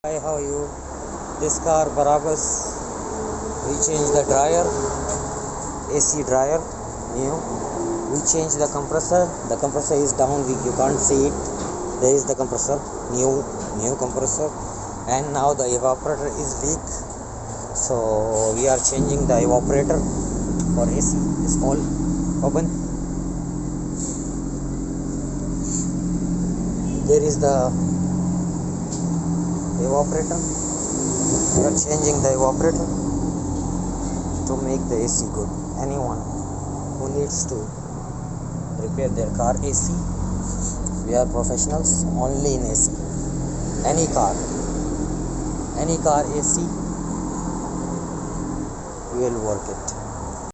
Hi, how are you? This car Barabbas, we changed the dryer, AC dryer, new. We changed the compressor. The compressor is down, you can't see it. There is the compressor, new compressor, and now the evaporator is leak. So we are changing the evaporator for AC. It's all open. There is the evaporator. We are changing the evaporator to make the AC good. Anyone who needs to repair their car AC, we are professionals only in AC. Any car AC, we will work it.